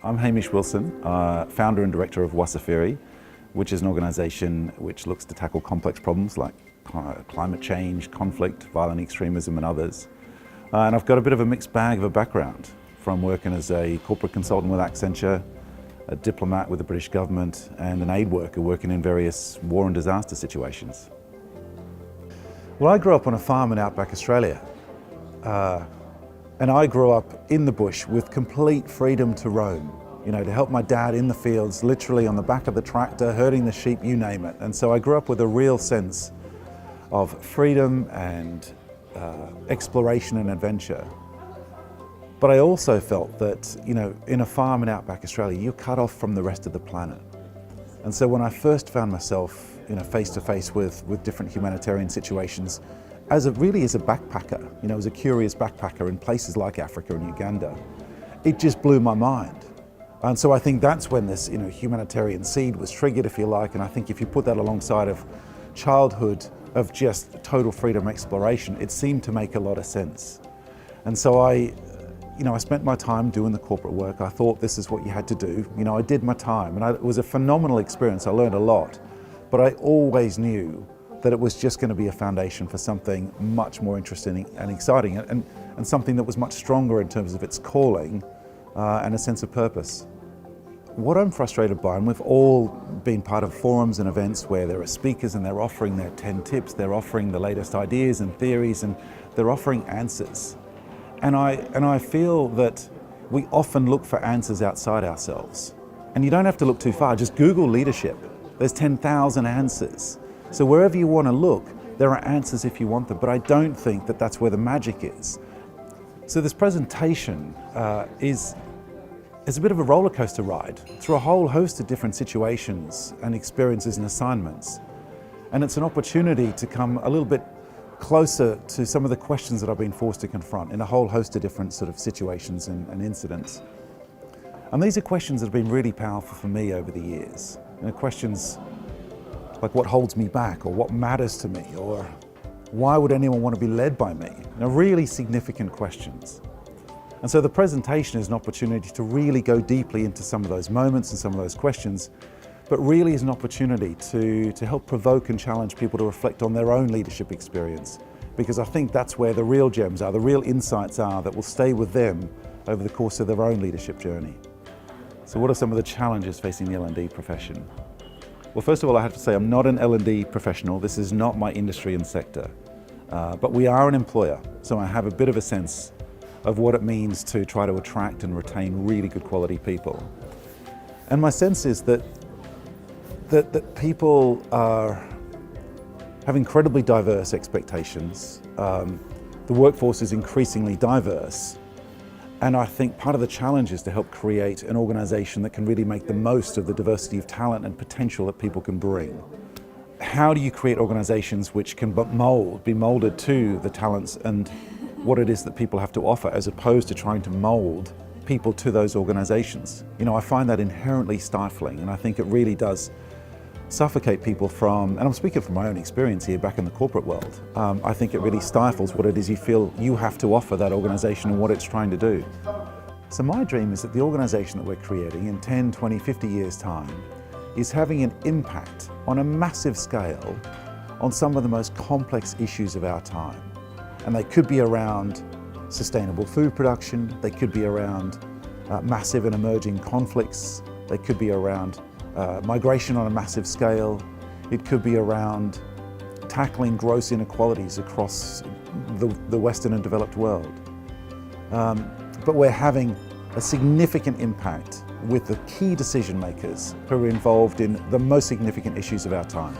I'm Hamish Wilson, founder and director of Wasafiri, which is an organisation which looks to tackle complex problems like climate change, conflict, violent extremism and others. And I've got a bit of a mixed bag of a background, from working as a corporate consultant with Accenture, a diplomat with the British government, and an aid worker working in various war and disaster situations. Well, I grew up on a farm in outback Australia. And I grew up in the bush with complete freedom to roam, to help my dad in the fields, literally on the back of the tractor, herding the sheep, you name it. And so I grew up with a real sense of freedom and exploration and adventure. But I also felt that, in a farm in outback Australia, you're cut off from the rest of the planet. And so when I first found myself, face to face with different humanitarian situations, as a backpacker, as a curious backpacker in places like Africa and Uganda, it just blew my mind. And so I think that's when this, humanitarian seed was triggered, if you like. And I think if you put that alongside of childhood of just total freedom exploration, it seemed to make a lot of sense. And so I spent my time doing the corporate work. I thought this is what you had to do. I did my time, and it was a phenomenal experience. I learned a lot, but I always knew that it was just going to be a foundation for something much more interesting and exciting, and something that was much stronger in terms of its calling and a sense of purpose. What I'm frustrated by, and we've all been part of forums and events where there are speakers and they're offering their 10 tips, they're offering the latest ideas and theories, and they're offering answers. And I feel that we often look for answers outside ourselves. And you don't have to look too far, just Google leadership. There's 10,000 answers. So wherever you want to look, there are answers if you want them, but I don't think that that's where the magic is. So this presentation is a bit of a roller coaster ride through a whole host of different situations and experiences and assignments. And it's an opportunity to come a little bit closer to some of the questions that I've been forced to confront in a whole host of different sort of situations and incidents. And these are questions that have been really powerful for me over the years. Questions like, what holds me back, or what matters to me, or why would anyone want to be led by me? Really significant questions. And so the presentation is an opportunity to really go deeply into some of those moments and some of those questions, but really is an opportunity to help provoke and challenge people to reflect on their own leadership experience, because I think that's where the real gems are, the real insights are that will stay with them over the course of their own leadership journey. So what are some of the challenges facing the L&D profession? Well, first of all, I have to say I'm not an L&D professional. This is not my industry and sector, but we are an employer, so I have a bit of a sense of what it means to try to attract and retain really good quality people. And my sense is that people have incredibly diverse expectations. The workforce is increasingly diverse. And I think part of the challenge is to help create an organisation that can really make the most of the diversity of talent and potential that people can bring. How do you create organisations which can be moulded to the talents and what it is that people have to offer, as opposed to trying to mould people to those organisations? I find that inherently stifling, and I think it really does suffocate people from, and I'm speaking from my own experience here back in the corporate world, I think it really stifles what it is you feel you have to offer that organisation and what it's trying to do. So my dream is that the organisation that we're creating in 10, 20, 50 years' time is having an impact on a massive scale on some of the most complex issues of our time. And they could be around sustainable food production, they could be around massive and emerging conflicts, they could be around migration on a massive scale. It could be around tackling gross inequalities across the Western and developed world. But we're having a significant impact with the key decision makers who are involved in the most significant issues of our time.